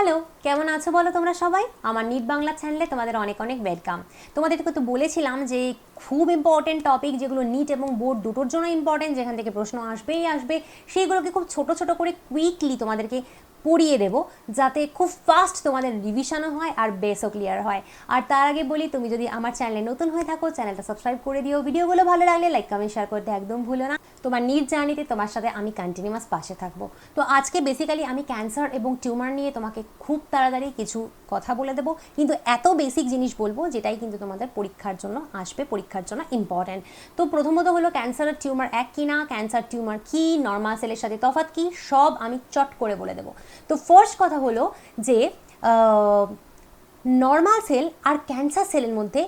Hello, কেমন আছো বলো তোমরা সবাই? আমার নিট বাংলা চ্যানেলে তোমাদের অনেক অনেক ওয়েলকাম। তোমাদেরকে তো বলেছিলাম যে খুব ইম্পর্টেন্ট টপিক যেগুলো নিট এবং বোর্ড দুটোর জন্য ইম্পর্টেন্ট, যেখান থেকে প্রশ্ন আসবেই আসবে, সেইগুলোকে খুব ছোট ছোট করে কুইকলি তোমাদেরকে পড়িয়ে দেবো, যাতে খুব ফাস্ট তোমাদের রিভিশনও হয় আর বেসও ক্লিয়ার হয়। আর তার আগে বলি, তুমি যদি আমার চ্যানেলে নতুন হয়ে থাকো, চ্যানেলটা সাবস্ক্রাইব করে দিও। ভিডিওগুলো ভালো লাগলে লাইক কমেন্ট শেয়ার করতে একদম ভুলো না। তোমার নিট জার্নিতে তোমার সাথে আমি কন্টিনিউয়াস পাশে থাকবো। তো আজকে বেসিক্যালি আমি ক্যান্সার এবং টিউমার নিয়ে তোমাকে খুব তাড়াতাড়ি কিছু কথা বলে দেবো, কিন্তু এত বেসিক জিনিস বলবো যেটাই কিন্তু তোমাদের পরীক্ষার জন্য আসবে, পরীক্ষার জন্য ইম্পর্ট্যান্ট। তো প্রথমত হলো ক্যান্সার আর টিউমার এক কি না, ক্যান্সার টিউমার কি, নর্মাল সেলের সাথে তফাৎ কি, সব আমি চট করে বলে দেবো। তো ফার্স্ট কথা হলো যে নর্মাল সেল আর ক্যান্সার সেলের মধ্যে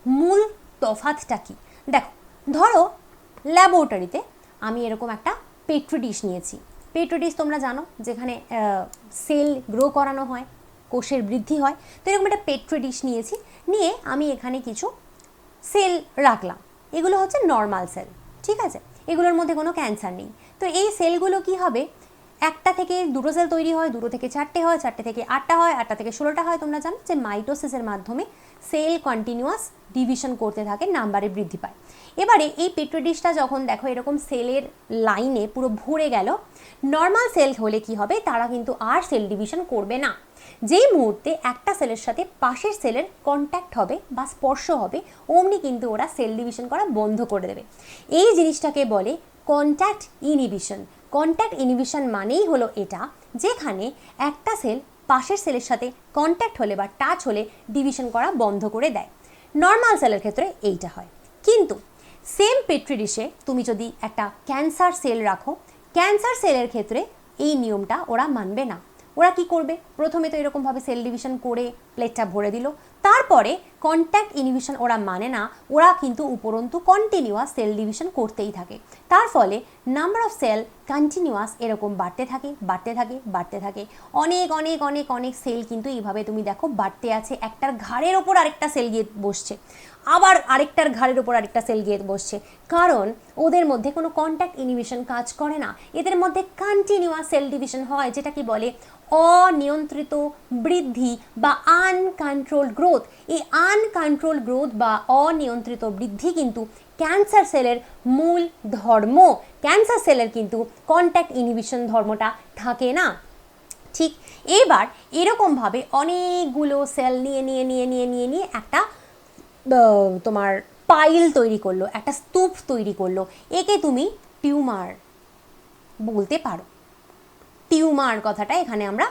মূল তফাৎটা কি। দেখো, ধরো ল্যাবরেটরিতে আমি এরকম একটা পেট্রি ডিশ নিয়েছি। পেট্রি ডিশ তোমরা জানো, যেখানে সেল গ্রো করানো হয়, কোষের বৃদ্ধি হয়। তো এরকম একটা পেট্রি ডিশ নিয়েছি, নিয়ে আমি এখানে কিছু সেল রাখলাম। এগুলো হচ্ছে নর্মাল সেল, ঠিক আছে? এগুলোর মধ্যে কোনো ক্যান্সার নেই। তো এই সেলগুলো কি হবে, একটা থেকে দুটো সেল তৈরি হয়, দুটো থেকে চারটে হয়, চারটে থেকে আটটা হয়, আটটা থেকে 16টা হয়। তোমরা জানো যে মাইটোসিসের মাধ্যমে সেল কন্টিনিউয়াস ডিভিশন করতে থাকে, নাম্বারে বৃদ্ধি পায়। এবারে এই পেট্রি ডিশটা যখন দেখো এরকম সেলের লাইনে পুরো ভরে গেল, নর্মাল সেল হলে কি হবে, তারা কিন্তু আর সেল ডিভিশন করবে না। যেই মুহূর্তে একটা সেলের সাথে পাশের সেলের কন্ট্যাক্ট হবে বা স্পর্শ হবে, অমনি কিন্তু ওরা সেল ডিভিশন করা বন্ধ করে দেবে। এই জিনিসটাকে বলে কন্ট্যাক্ট ইনহিবিশন। কন্ট্যাক্ট ইনহিবিশন মানেই হলো এটা, যেখানে একটা সেল পাশের সেলের সাথে কন্ট্যাক্ট হলে বা টাচ হলে ডিভিশন করা বন্ধ করে দেয়। নর্মাল সেলের ক্ষেত্রে এইটা হয়। কিন্তু সেম পেট্রি ডিশে তুমি যদি একটা ক্যান্সার সেল রাখো, ক্যান্সার সেলের ক্ষেত্রে এই নিয়মটা ওরা মানবে না। ওরা কি করবে, প্রথমে তো এরকমভাবে সেল ডিভিশন করে প্লেটটা ভরে দিল, তারপরে কন্ট্যাক্ট ইনহিবিশন ওরা মানে না, ওরা কিন্তু উপরন্তু কন্টিনিউয়াস সেল ডিভিশন করতেই থাকে। তার ফলে নাম্বার অফ সেল কন্টিনিউয়াস এরকম বাড়তে থাকে, বাড়তে থাকে, বাড়তে থাকে। অনেক অনেক অনেক অনেক সেল কিন্তু এইভাবে তুমি দেখো বাড়তে আছে, একটার ঘাড়ের ওপর আরেকটা সেল গিয়ে বসছে, আবার আরেকটার ঘাড়ের ওপর আরেকটা সেল গিয়ে বসছে, কারণ ওদের মধ্যে কোনো কন্ট্যাক্ট ইনহিবিশন কাজ করে না। এদের মধ্যে কন্টিনিউয়াস সেল ডিভিশন হয়, যেটা কি বলে অনিয়ন্ত্রিত বৃদ্ধি বা আনকন্ট্রোলড গ্রোথ। এই আনকন্ট্রোলড গ্রোথ বা অনিয়ন্ত্রিত বৃদ্ধি কিন্তু ক্যান্সার সেলের মূল ধর্ম। ক্যান্সার সেলের কিন্তু কন্ট্যাক্ট ইনহিবিশন ধর্মটা থাকে না। ঠিক এবার এরকমভাবে অনেকগুলো সেল নিয়ে নিয়ে নিয়ে নিয়ে নিয়ে নিয়ে একটা তোমার পাইল তৈরি করলো, একটা স্তূপ তৈরি করলো। একে তুমি টিউমার বলতে পারো। টিউমার কথাটা এখানে আমরা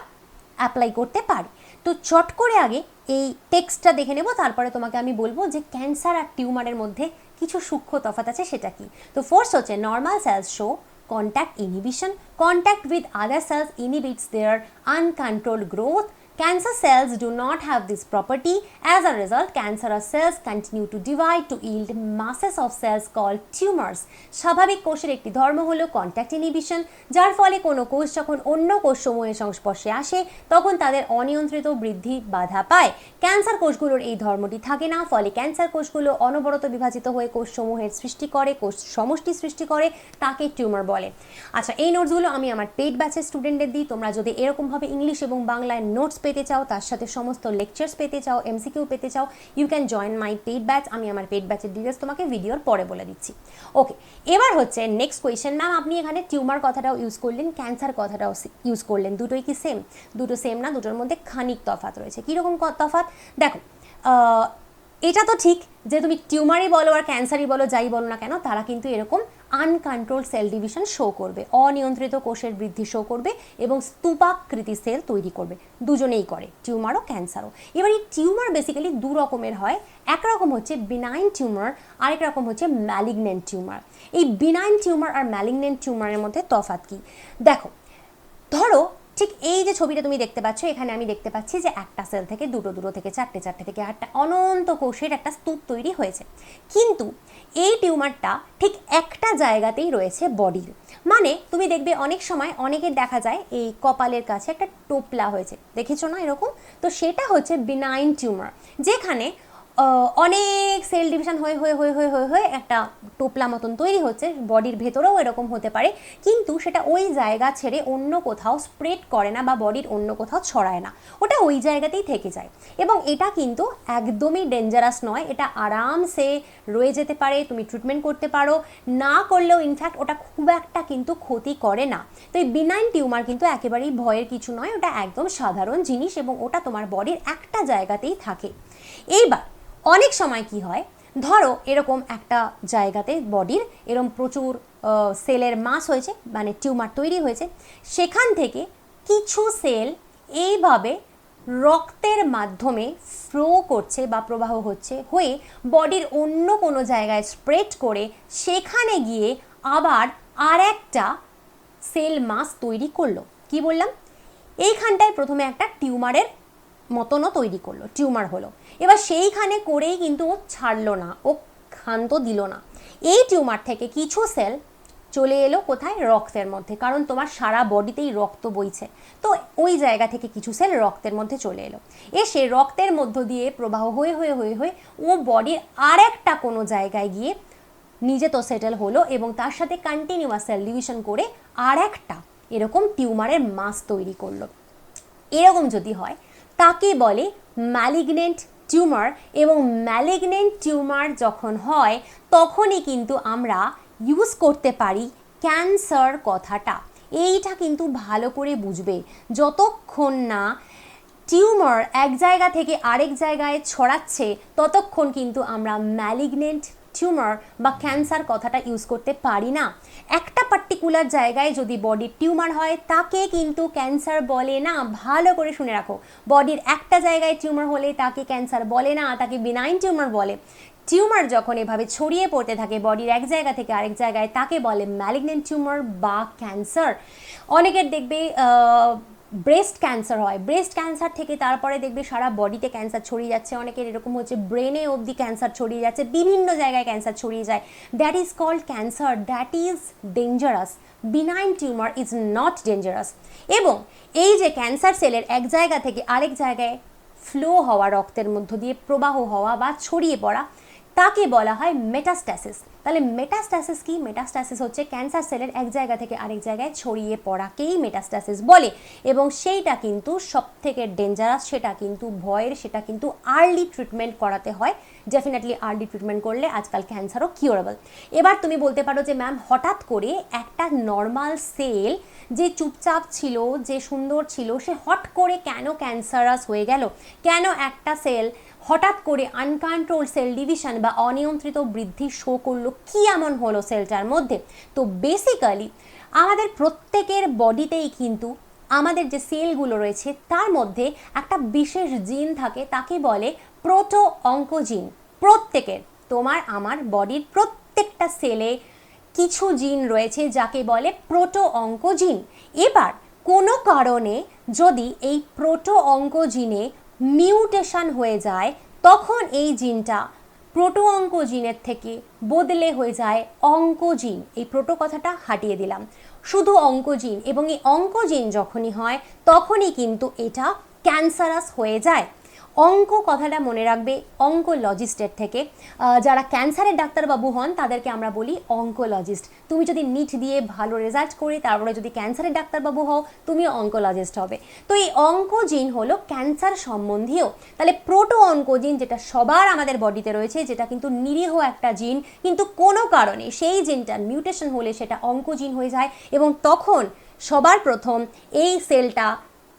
অ্যাপ্লাই করতে পারি। তো চট করে আগে এই টেক্সটটা দেখে নেব, তারপরে তোমাকে আমি বলবো যে ক্যান্সার আর টিউমারের মধ্যে কিছু সূক্ষ্ম তফাৎ আছে, সেটা কি। তো ফার্স্ট হচ্ছে normal cells show contact inhibition. Contact with other cells inhibits their uncontrolled growth. Cancer cells do not have this property. As a result, cancerous cells continue to divide to yield masses of cells called tumors. স্বাভাবিক কোষের একটি ধর্ম হলো contact inhibition, যার ফলে কোনো কোষ যখন অন্য কোষসমূহের সংস্পর্শে আসে তখন তাদের অনিয়ন্ত্রিত বৃদ্ধি বাধা পায়। ক্যান্সার কোষগুলোর এই ধর্মটি থাকে না, ফলে ক্যান্সার কোষগুলো অনবরত বিভাজিত হয়ে কোষসমূহের সৃষ্টি করে, কোষ সমষ্টি সৃষ্টি করে, তাকে টিউমার বলে। আচ্ছা, এই নোটসগুলো আমি আমার পেইড ব্যাচের স্টুডেন্টদের দিই। তোমরা যদি এরকমভাবে ইংলিশ এবং বাংলায় নোটস পেতে চাও, তার সাথে সমস্ত লেকচার্স পেতে চাও, এমসিকিউ পেতে চাও, you can join my paid batch. আমি আমার পেইড ব্যাচের ডিটেলস তোমাকে ভিডিওর পরে বলে দিচ্ছি। ওকে, এবার হচ্ছে নেক্সট কোয়েশ্চেন। ম্যাম, আপনি এখানে টিউমার কথাটাও ইউজ করলেন, ক্যান্সার কথাটাও ইউজ করলেন, দুটোই কি সেম? দুটো সেম না, দুটোর মধ্যে খানিক তফাৎ রয়েছে। কীরকম তফাৎ? দেখো, এটা তো ঠিক যে তুমি টিউমারই বলো আর ক্যান্সারই বলো, যাই বলো না কেন, তারা কিন্তু এরকম আনকন্ট্রোলড সেল ডিভিশন শো করবে, অনিয়ন্ত্রিত কোষের বৃদ্ধি শো করবে এবং স্তূপাকৃতি সেল তৈরি করবে। দুজনেই করে, টিউমারও ক্যান্সারও। এবার এই টিউমার বেসিক্যালি দু রকমের হয়। একরকম হচ্ছে বিনাইন টিউমার, আরেক রকম হচ্ছে ম্যালিগন্যান্ট টিউমার। এই বিনাইন টিউমার আর ম্যালিগন্যান্ট টিউমারের মধ্যে তফাৎ কি? দেখো, ধরো ঠিক এই যে ছবিটা তুমি দেখতে পাচ্ছ, এখানে আমি দেখতে পাচ্ছি যে একটা সেল থেকে দুটো, দুটো থেকে চারটে, চারটে থেকে আটটা অনন্ত কোষের একটা স্তূপ তৈরি হয়েছে। কিন্তু এই টিউমারটা ঠিক একটা জায়গাতেই রয়েছে বডির। মানে তুমি দেখবে অনেক সময় অনেকের দেখা যায় এই কপালের কাছে একটা টোপলা হয়েছে, দেখেছো না এরকম? তো সেটা হচ্ছে বিনাইন টিউমার, যেখানে অনেক সেল ডিভিশন হয়ে হয়ে হয়ে হয়ে হয়ে হয়ে একটা টোপলা মতন তৈরি হচ্ছে, বডির ভেতরেও এরকম হতে পারে, কিন্তু সেটা ওই জায়গা ছেড়ে অন্য কোথাও স্প্রেড করে না বা বডির অন্য কোথাও ছড়ায় না, ওটা ওই জায়গাতেই থেকে যায়। এবং এটা কিন্তু একদমই ডেঞ্জারাস নয়, এটা আরামসে রয়ে যেতে পারে, তুমি ট্রিটমেন্ট করতে পারো, না করলেও ইনফ্যাক্ট ওটা খুব একটা কিন্তু ক্ষতি করে না। তো এই বিনাইন টিউমার কিন্তু একেবারেই ভয়ের কিছু নয়, ওটা একদম সাধারণ জিনিস এবং ওটা তোমার বডির একটা জায়গাতেই থাকে। এইবার অনেক সময় কি হয়, ধরো এরকম একটা জায়গাতে বডির এরকম প্রচুর সেলের মাস হয়েছে, মানে টিউমার তৈরি হয়েছে, সেখান থেকে কিছু সেল এইভাবে রক্তের মাধ্যমে ফ্লো করছে বা প্রবাহ হচ্ছে, হয়ে বডির অন্য কোনো জায়গায় স্প্রেড করে সেখানে গিয়ে আবার আর একটা সেল মাস তৈরি করলো। কি বললাম, এইখানটায় প্রথমে একটা টিউমারের মতনও তৈরি করলো, টিউমার হলো, এবার সেইখানে করেই কিন্তু ও ছাড়লো না, ও ক্ষান্ত দিল না। এই টিউমার থেকে কিছু সেল চলে এলো কোথায়, রক্তের মধ্যে, কারণ তোমার সারা বডিতেই রক্ত বইছে, তো ওই জায়গা থেকে কিছু সেল রক্তের মধ্যে চলে এলো, এসে রক্তের মধ্য দিয়ে প্রবাহ হয়ে হয়ে হয়ে হয়ে ও বডির আর একটা কোনো জায়গায় গিয়ে নিজে তো সেটেল হলো এবং তার সাথে কন্টিনিউয়াস সেল ডিভিশন করে আর একটা এরকম টিউমারের মাস তৈরি করলো। এরকম যদি হয় তাকে বলে ম্যালিগনেন্ট টিউমার। এবং ম্যালিগনেন্ট টিউমার যখন হয় তখনই কিন্তু আমরা ইউজ করতে পারি ক্যান্সার কথাটা। এইটা কিন্তু ভালো করে বুঝবে, যতক্ষণ না টিউমার এক জায়গা থেকে আরেক জায়গায় ছড়াচ্ছে ততক্ষণ কিন্তু আমরা ম্যালিগনেন্ট টিউমার বা ক্যান্সার কথাটা ইউজ করতে পারি না। একটা পার্টিকুলার জায়গায় যদি বডির টিউমার হয় তাকে কিন্তু ক্যান্সার বলে না, ভালো করে শুনে রাখো, বডির একটা জায়গায় টিউমার হলে তাকে ক্যান্সার বলে না, তাকে বিনাইন টিউমার বলে। টিউমার যখন এভাবে ছড়িয়ে পড়তে থাকে বডির এক জায়গা থেকে আরেক জায়গায় তাকে বলে ম্যালিগনেন্ট টিউমার বা ক্যান্সার। অনেকের দেখবে ব্রেস্ট ক্যান্সার হয়, ব্রেস্ট ক্যান্সার থেকে তারপরে দেখবে সারা বডিতে ক্যান্সার ছড়িয়ে যাচ্ছে, অনেকের এরকম হচ্ছে ব্রেনে অবধি ক্যান্সার ছড়িয়ে যাচ্ছে, বিভিন্ন জায়গায় ক্যান্সার ছড়িয়ে যায়, that is called cancer, that is dangerous. Benign tumour is not dangerous. এবং এই যে ক্যান্সার সেলের এক জায়গা থেকে আরেক জায়গায় ফ্লো হওয়া, রক্তের মধ্য দিয়ে প্রবাহ হওয়া বা ছড়িয়ে পড়া, তাকে বলা হয় মেটাস্ট্যাসিস। তাহলে মেটাস্ট্যাসিস কি, মেটাস্ট্যাসিস হচ্ছে ক্যান্সার সেলের এক জায়গা থেকে আরেক জায়গায় ছড়িয়ে পড়াকেই মেটাস্ট্যাসিস বলে। এবং সেইটা কিন্তু সব থেকে ডেঞ্জারাস, সেটা কিন্তু ভয়ের, সেটা কিন্তু আর্লি ট্রিটমেন্ট করাতে হয়, ডেফিনেটলি আর্লি ট্রিটমেন্ট করলে আজকাল ক্যান্সারও কিউরেবল। এবার তুমি বলতে পারো যে ম্যাম হঠাৎ করে একটা নর্মাল সেল যে চুপচাপ ছিল, যে সুন্দর ছিল, সে হট করে কেন ক্যান্সারাস হয়ে গেল, কেন একটা সেল হঠাৎ করে আনকন্ট্রোল সেল ডিভিশন বা অনিয়ন্ত্রিত বৃদ্ধি শো করলো, কি এমন হলো সেলটার মধ্যে? তো বেসিক্যালি আমাদের প্রত্যেকের বডিতেই কিন্তু আমাদের যে সেলগুলো রয়েছে তার মধ্যে একটা বিশেষ জিন থাকে, তাকে বলে প্রোটো অঙ্কোজিন। প্রত্যেকের, তোমার আমার বডির প্রত্যেকটা সেলে কিছু জিন রয়েছে যাকে বলে প্রোটো অঙ্কোজিন। এবার কোনো কারণে যদি এই প্রোটো অঙ্কোজিনে মিউটেশন হয়ে যায় তখন এই জিনটা প্রোটো অঙ্কোজিনের থেকে বদলে হয়ে যায় অঙ্কোজিন। এই প্রোটো কথাটা হাটিয়ে দিলাম, শুধু অঙ্কোজিন। এবং এই অঙ্কোজিন যখনই হয় তখনই কিন্তু এটা ক্যান্সারাস হয়ে যায়। অঙ্ক কথাটা মনে রাখবে অঙ্কোলজিস্টের থেকে, যারা ক্যান্সারের ডাক্তারবাবু হন তাদেরকে আমরা বলি অঙ্কোলজিস্ট। তুমি যদি নিট দিয়ে ভালো রেজাল্ট করে তারপরে যদি ক্যান্সারের ডাক্তারবাবু হও তুমি অঙ্কোলজিস্ট হবে। তো এই অঙ্কোজিন হলো ক্যান্সার সম্বন্ধীয়। তাহলে প্রোটো অঙ্কোজিন যেটা সবার আমাদের বডিতে রয়েছে, যেটা কিন্তু নিরীহ একটা জিন, কিন্তু কোনো কারণে সেই জিনটার মিউটেশন হলে সেটা অঙ্কোজিন হয়ে যায় এবং তখন সবার প্রথম এই সেলটা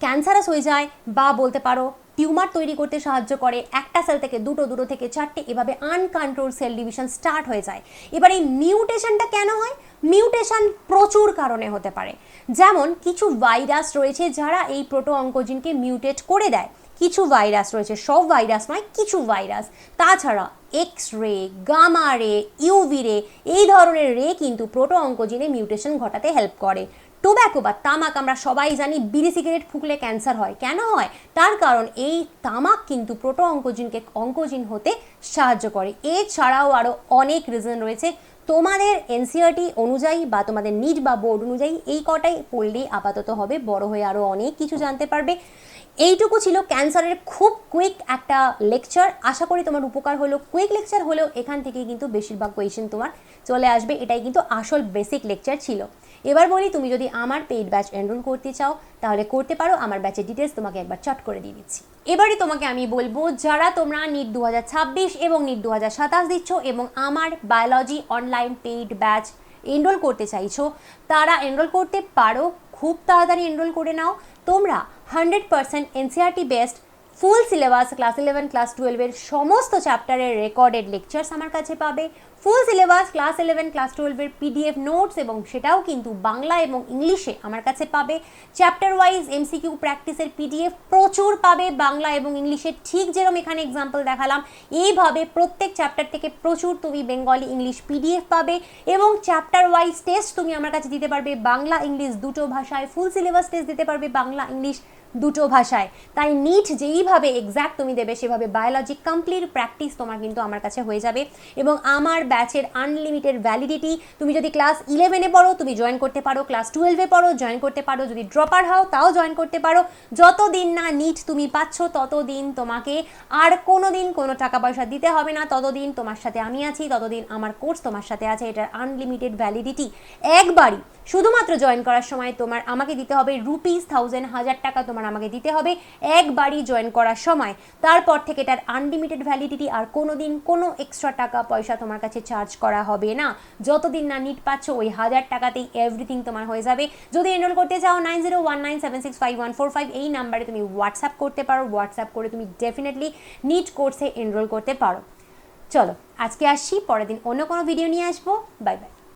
ক্যান্সারাস হয়ে যায়, বা বলতে পারো টিউমার তৈরি করতে সাহায্য করে। একটা সেল থেকে দুটো, দুটো থেকে চারটে, এভাবে আনকন্ট্রোল সেল ডিভিশন স্টার্ট হয়ে যায়। এবার এই মিউটেশনটা কেন হয়? মিউটেশন প্রচুর কারণে হতে পারে। যেমন কিছু ভাইরাস রয়েছে যারা এই প্রোটো অঙ্কোজিনকে মিউটেট করে দেয়, কিছু ভাইরাস রয়েছে, সব ভাইরাস নয়, কিছু ভাইরাস। তাছাড়া এক্স রে, গামা রে, ইউভি রে, এই ধরনের রে কিন্তু প্রোটো অঙ্কোজিনে মিউটেশন ঘটাতে হেল্প করে। টোব্যাকো বা তামাক, আমরা সবাই জানি বিড়ি সিগারেট ফুঁকলে ক্যান্সার হয়। কেন হয়? তার কারণ এই তামাক কিন্তু প্রোটো অঙ্কোজিনকে অঙ্কোজিন হতে সাহায্য করে। এছাড়াও আরও অনেক রিজন রয়েছে, তোমাদের এনসিইআরটি অনুযায়ী বা তোমাদের নিট বা বোর্ড অনুযায়ী এই কটাই পড়লেই আপাতত হবে, বড় হয়ে আরও অনেক কিছু জানতে পারবে। এইটুকু ছিল ক্যান্সারের খুব কুইক একটা লেকচার। আশা করি তোমার উপকার হলো। কুইক লেকচার হলেও এখান থেকে কিন্তু বেশিরভাগ কোয়েশ্চেন তোমার চলে আসবে। এটাই কিন্তু আসল বেসিক লেকচার ছিল। এবার বলি, তুমি যদি আমার পেইড ব্যাচ এনরোল করতে চাও তাহলে করতে পারো। আমার ব্যাচের ডিটেলস তোমাকে একবার চট করে দিয়ে দিচ্ছি। এবারে তোমাকে আমি বলবো, যারা তোমরা নিট 2026 এবং নিট 2027 দিচ্ছ এবং আমার biology online paid batch enrol করতে চাইছো, তারা এনরোল করতে পারো। খুব তাড়াতাড়ি এনরোল করে নাও। তোমরা 100% NCERT best full syllabus class 11 class 12-এর সমস্ত চ্যাপ্টারের রেকর্ডেড লেকচার্স আমার কাছে পাবে। ফুল সিলেবাস ক্লাস 11 ক্লাস 12-এর পিডিএফ নোটস, এবং সেটাও কিন্তু বাংলা এবং ইংলিশে আমার কাছে পাবে। চ্যাপ্টার ওয়াইজ এমসিকিউ প্র্যাকটিসের পিডিএফ প্রচুর পাবে বাংলা এবং ইংলিশে, ঠিক যেরকম এখানে এক্সাম্পল দেখালাম। এইভাবে প্রত্যেক চ্যাপ্টার থেকে প্রচুর তুমি বেঙ্গলি ইংলিশ পিডিএফ পাবে, এবং চ্যাপ্টার ওয়াইজ টেস্ট তুমি আমার কাছে দিতে পারবে বাংলা ইংলিশ দুটো ভাষায়। ফুল সিলেবাস টেস্ট দিতে পারবে বাংলা ইংলিশ দুটো ভাষায়। তাই নিট যেইভাবে এক্স্যাক্ট তুমি দেবে সেভাবে বায়োলজি কমপ্লিট প্র্যাকটিস তোমার কিন্তু আমার কাছে হয়ে যাবে। এবং আমার ব্যাচের আনলিমিটেড ভ্যালিডিটি, তুমি যদি ক্লাস 11-এ পড়ো তুমি জয়েন করতে পারো, ক্লাস 12-এ পড়ো জয়েন করতে পারো, যদি ড্রপার হও তাও জয়েন করতে পারো। যতদিন না নিট তুমি পাচ্ছ ততদিন তোমাকে আর কোনো দিন কোনো টাকা পয়সা দিতে হবে না। ততদিন তোমার সাথে আমি আছি, ততদিন আমার কোর্স তোমার সাথে আছে। এটার আনলিমিটেড ভ্যালিডিটি একবারই। শুধুমাত্র জয়েন করার সময় তোমার আমাকে দিতে হবে ₹1000 1000 টাকা তোমার আমাকে দিতে হবে একবারই জয়েন করার সময়। তারপর থেকে এটার আনলিমিটেড ভ্যালিডিটি, আর কোনো দিন কোনো এক্সট্রা টাকা পয়সা তোমার কাছে চার্জ করা হবে না। যতদিন না নিট পাচ্ছ ওই 1000 টাকাতেই এভরিথিং তোমার হয়ে যাবে। যদি এনরোল করতে চাও 9019765145 এই নাম্বারে তুমি হোয়াটসঅ্যাপ করতে পারো। হোয়াটসঅ্যাপ করে তুমি ডেফিনেটলি নিট কোর্সে এনরোল করতে পারো। চলো আজকে আসছি, পরের দিন অন্য কোনো ভিডিও নিয়ে আসবো। Bye bye.